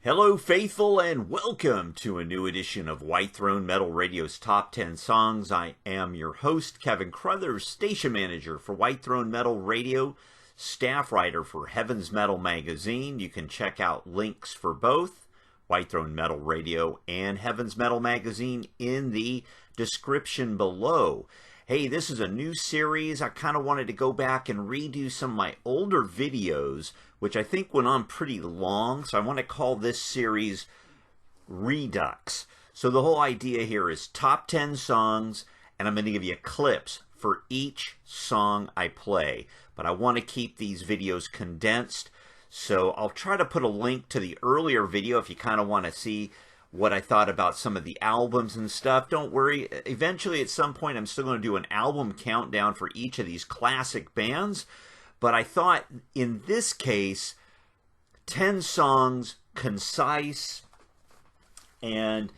Hello, faithful, and welcome to a new edition of White Throne Metal Radio's Top 10 Songs. I am your host, Keven Crothers, station manager for White Throne Metal Radio, staff writer for Heaven's Metal Magazine. You can check out links for both White Throne Metal Radio and Heaven's Metal Magazine in the description below. Hey, this is a new series. I kind of wanted to go back and redo some of my older videos, which I think went on pretty long, so I want to call this series Redux. So the whole idea here is top 10 songs, and I'm going to give you clips for each song I play. But I want to keep these videos condensed, so I'll try to put a link to the earlier video if you kind of want to see what I thought about some of the albums and stuff. Don't worry, eventually at some point I'm still going to do an album countdown for each of these classic bands. But I thought in this case, 10 songs, concise, and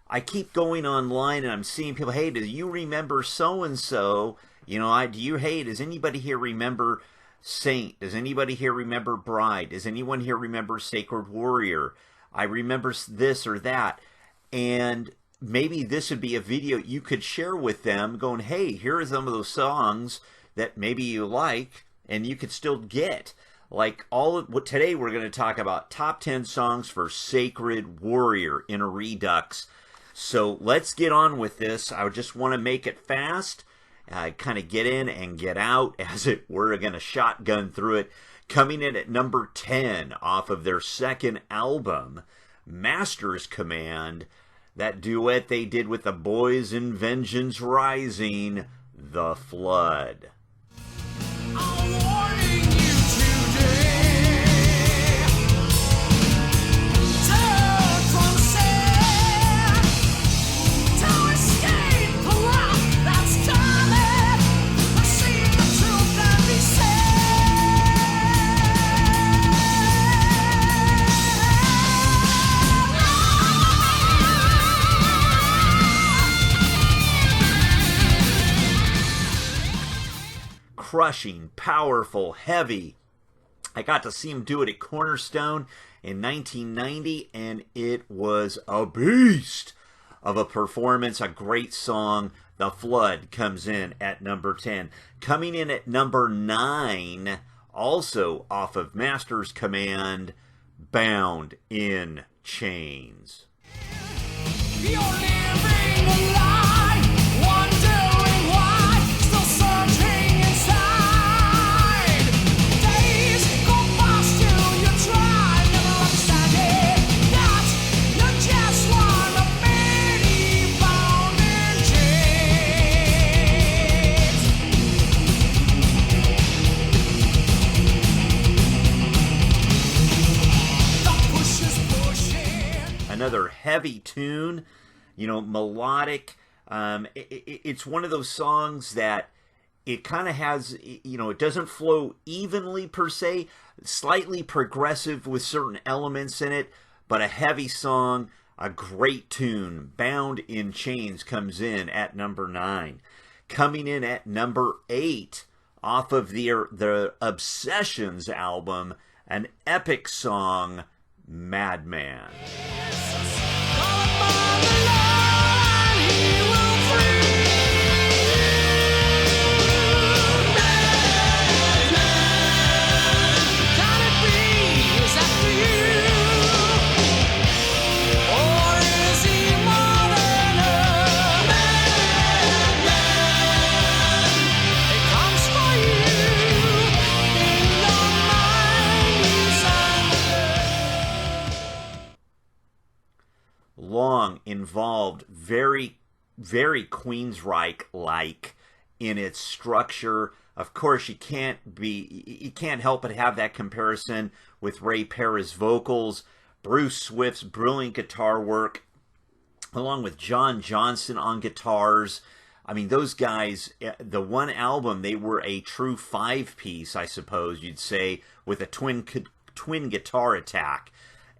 I keep going online and I'm seeing people, hey, do you remember so-and-so? You know, does anybody here remember Saint? Does anybody here remember Bride? Does anyone here remember Sacred Warrior? I remember this or that. And maybe this would be a video you could share with them going, hey, here are some of those songs that maybe you like and you could still get. Like today we're going to talk about top 10 songs for Sacred Warrior in a Redux. So let's get on with this. I just want to make it fast. Kind of get in and get out, as it were. Going to shotgun through it. Coming in at number 10 off of their second album, Master's Command, that duet they did with the boys in Vengeance Rising, The Flood. I'm warning you today. Turn from sin to escape the wrath that's coming. See the truth and be saved. Crushing, powerful, heavy. I got to see him do it at Cornerstone in 1990, and it was a beast of a performance, a great song. The Flood comes in at number 10. Coming in at number 9, also off of Master's Command, Bound in Chains. You're living a lie, wondering why, still searching inside. Days go past you, you try, never understanding that you're just one of many bound in chains. The push is pushing. Another heavy tune, you know, melodic. It's one of those songs that it kind of has, you know, it doesn't flow evenly per se, slightly progressive with certain elements in it, but a heavy song, a great tune. Bound in Chains comes in at number 9. Coming in at number 8 off of the Obsessions album, an epic song, Madman. Long, involved, very, very Queensryche-like in its structure. Of course, you can't help but have that comparison with Ray Parra's vocals, Bruce Swift's brilliant guitar work, along with John Johnson on guitars. I mean, those guys, the one album, they were a true 5-piece, I suppose you'd say, with a twin guitar attack.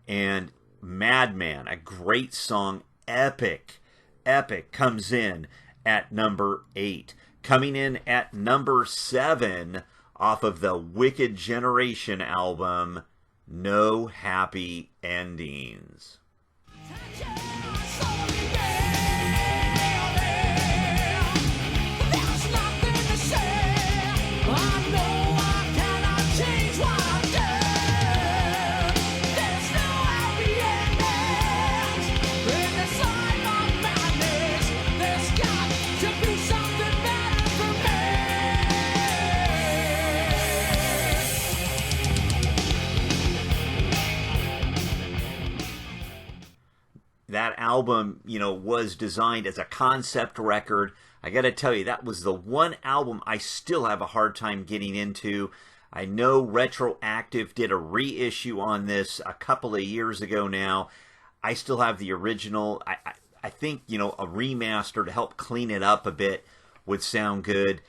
And Madman, a great song, epic, comes in at number 8. Coming in at number 7 off of the Wicked Generation album, No Happy Endings. That album, was designed as a concept record. I got to tell you, that was the one album I still have a hard time getting into. I know Retroactive did a reissue on this a couple of years ago now. I still have the original. I think, a remaster to help clean it up a bit would sound good.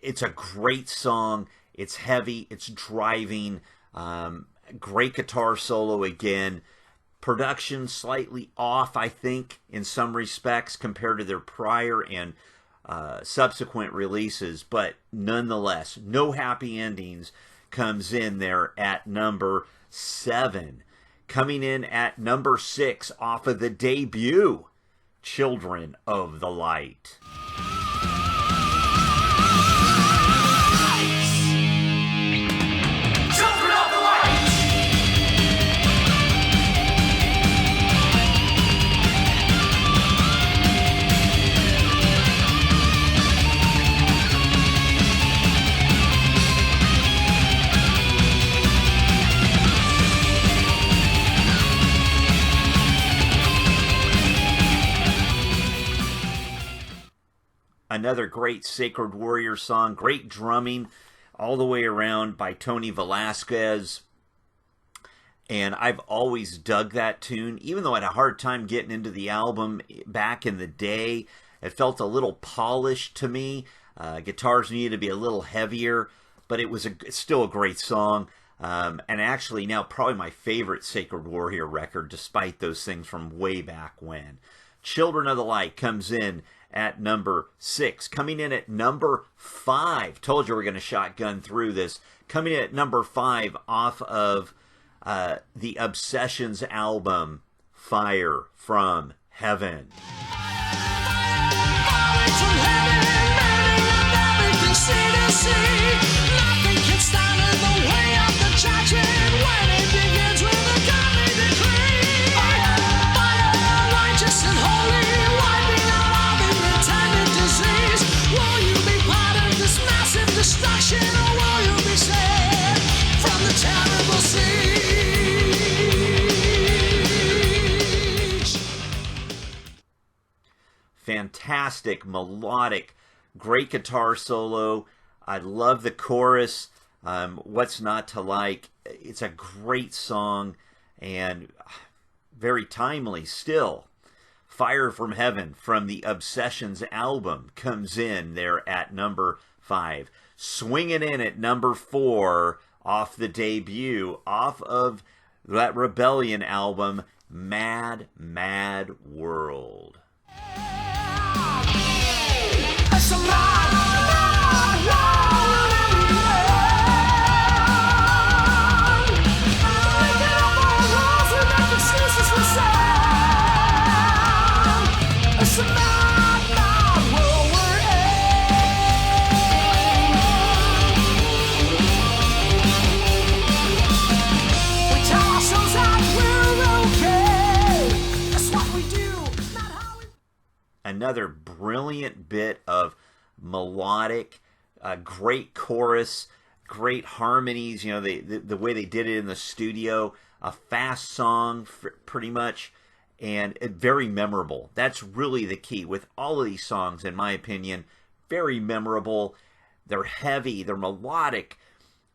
It's a great song. It's heavy. It's driving. Great guitar solo again. Production slightly off, I think, in some respects compared to their prior and subsequent releases, but nonetheless, No Happy Endings comes in there at number 7. Coming in at number 6 off of the debut, Children of the Light. Another great Sacred Warrior song, great drumming all the way around by Tony Velasquez. And I've always dug that tune, even though I had a hard time getting into the album back in the day. It felt a little polished to me. Guitars needed to be a little heavier, but it's still a great song. And actually now probably my favorite Sacred Warrior record, despite those things from way back when. Children of the Light comes in at number 6. Coming in at number 5. Told you we're going to shotgun through this. Coming in at number 5 off of the Obsessions album, Fire from Heaven. Fantastic, melodic, great guitar solo. I love the chorus. What's not to like? It's a great song and very timely still. Fire from Heaven from the Obsessions album comes in there at number 5. Swinging in at number 4 off the debut, off of that Rebellion album, Mad, Mad World. Another brilliant bit of melodic, great chorus, great harmonies. The way they did it in the studio, a fast song pretty much, and very memorable. That's really the key with all of these songs, in my opinion. Very memorable. They're heavy, they're melodic,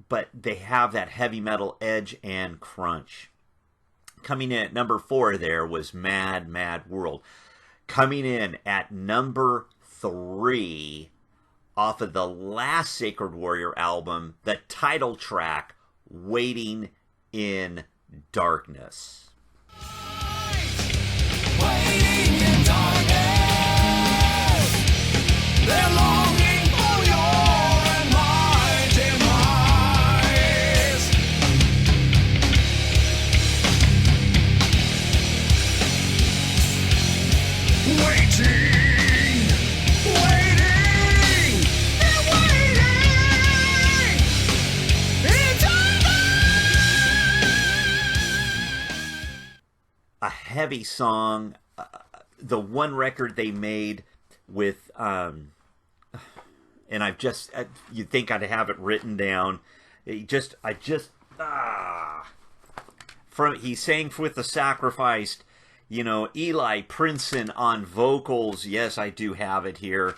but they have that heavy metal edge and crunch. Coming in at number 4 there was Mad, Mad World. Coming in at number 3 off of the last Sacred Warrior album, the title track, Waiting in Darkness. Waiting in darkness, they're longing for your and my demise. heavy song. The one record they made with, and you'd think I'd have it written down. He sang with the Sacrificed, Eli Princeton on vocals. Yes, I do have it here.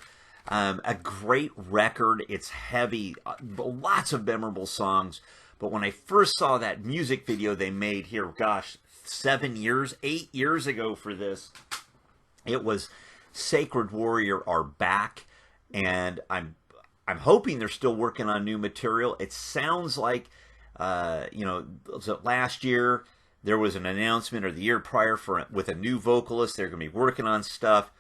A great record. It's heavy, lots of memorable songs. But when I first saw that music video they made here, gosh, 8 years ago for this, it was Sacred Warrior are back, and I'm hoping they're still working on new material. It sounds like, last year there was an announcement, or the year prior, with a new vocalist. They're going to be working on stuff.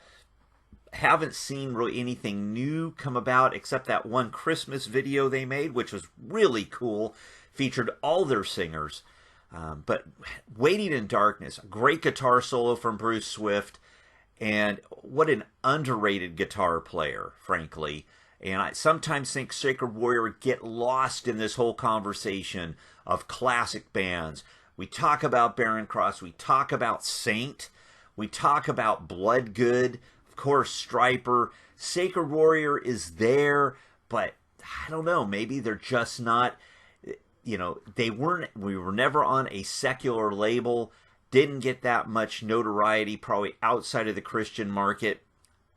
Haven't seen really anything new come about except that one Christmas video they made, which was really cool. Featured all their singers. But Waiting in Darkness, a great guitar solo from Bruce Swift. And what an underrated guitar player, frankly. And I sometimes think Sacred Warrior get lost in this whole conversation of classic bands. We talk about Barren Cross. We talk about Saint. We talk about Bloodgood. Of course, Striper. Sacred Warrior is there, but I don't know. Maybe they're just not, we were never on a secular label. Didn't get that much notoriety, probably outside of the Christian market,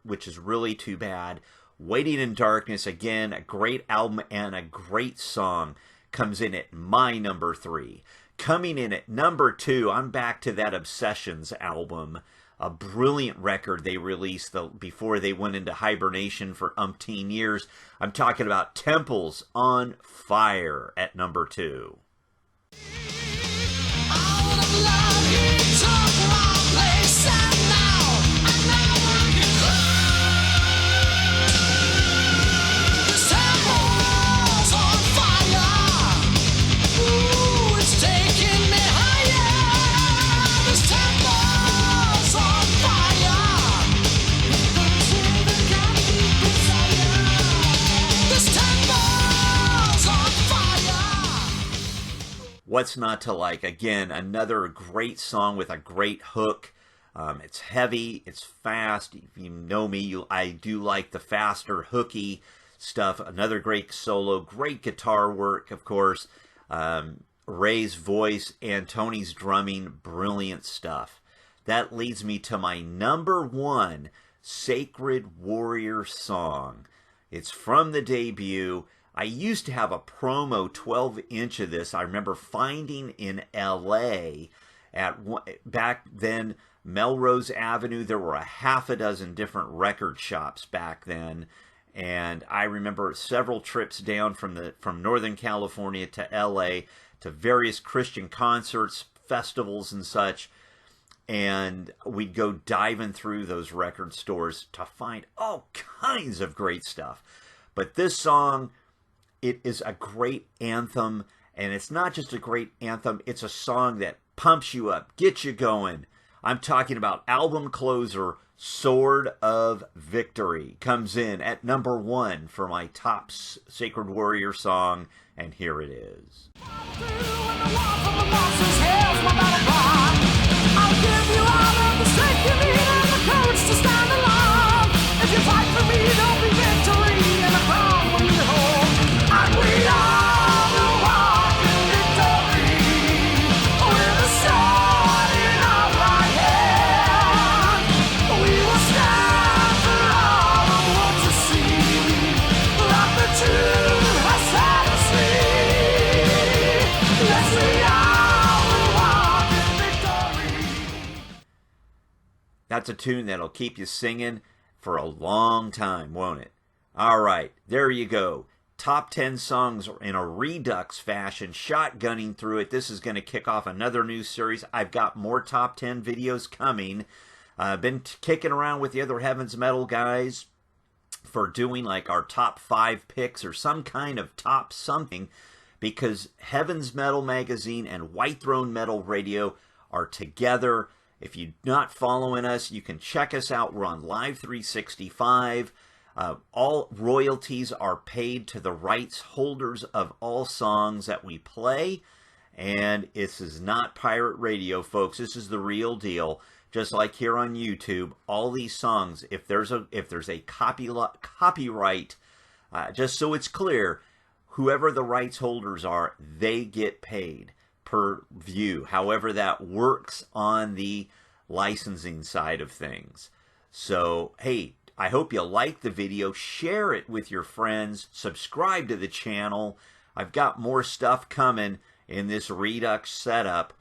which is really too bad. Waiting in Darkness, again, a great album and a great song, comes in at my number 3. Coming in at number 2, I'm back to that Obsessions album, a brilliant record they released before they went into hibernation for umpteen years. I'm talking about Temples on Fire at number 2. What's not to like? Again, another great song with a great hook. It's heavy, it's fast. If you know me, I do like the faster, hooky stuff. Another great solo, great guitar work, of course. Ray's voice and Tony's drumming, brilliant stuff. That leads me to my number 1 Sacred Warrior song. It's from the debut. I used to have a promo 12-inch of this. I remember finding in LA back then, Melrose Avenue. There were a half a dozen different record shops back then, and I remember several trips down from Northern California to LA to various Christian concerts, festivals, and such. And we'd go diving through those record stores to find all kinds of great stuff. But this song, it is a great anthem, and it's not just a great anthem, it's a song that pumps you up, gets you going. I'm talking about album closer, Sword of Victory, comes in at number 1 for my top Sacred Warrior song, and here it is. That's a tune that'll keep you singing for a long time, won't it? All right, there you go. Top 10 songs in a Redux fashion, shotgunning through it. This is going to kick off another new series. I've got more top 10 videos coming. I've been kicking around with the other Heavens Metal guys for doing like our top 5 picks or some kind of top something, because Heavens Metal Magazine and White Throne Metal Radio are together. If you're not following us, you can check us out. We're on Live 365. All royalties are paid to the rights holders of all songs that we play. And this is not pirate radio, folks. This is the real deal. Just like here on YouTube, all these songs, if there's a copyright, just so it's clear, whoever the rights holders are, they get paid per view. However that works on the licensing side of things. So, hey, I hope you like the video. Share it with your friends. Subscribe to the channel. I've got more stuff coming in this Redux setup.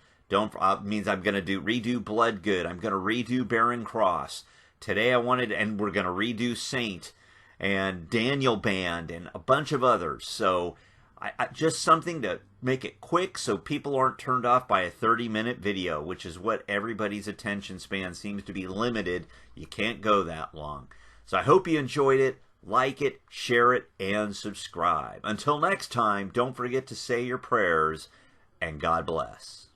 Means I'm going to redo Bloodgood. I'm going to redo Barren Cross. Today and we're going to redo Saint and Daniel Band and a bunch of others. So I just something to make it quick so people aren't turned off by a 30-minute video, which is what everybody's attention span seems to be limited. You can't go that long. So I hope you enjoyed it. Like it, share it, and subscribe. Until next time, don't forget to say your prayers, and God bless.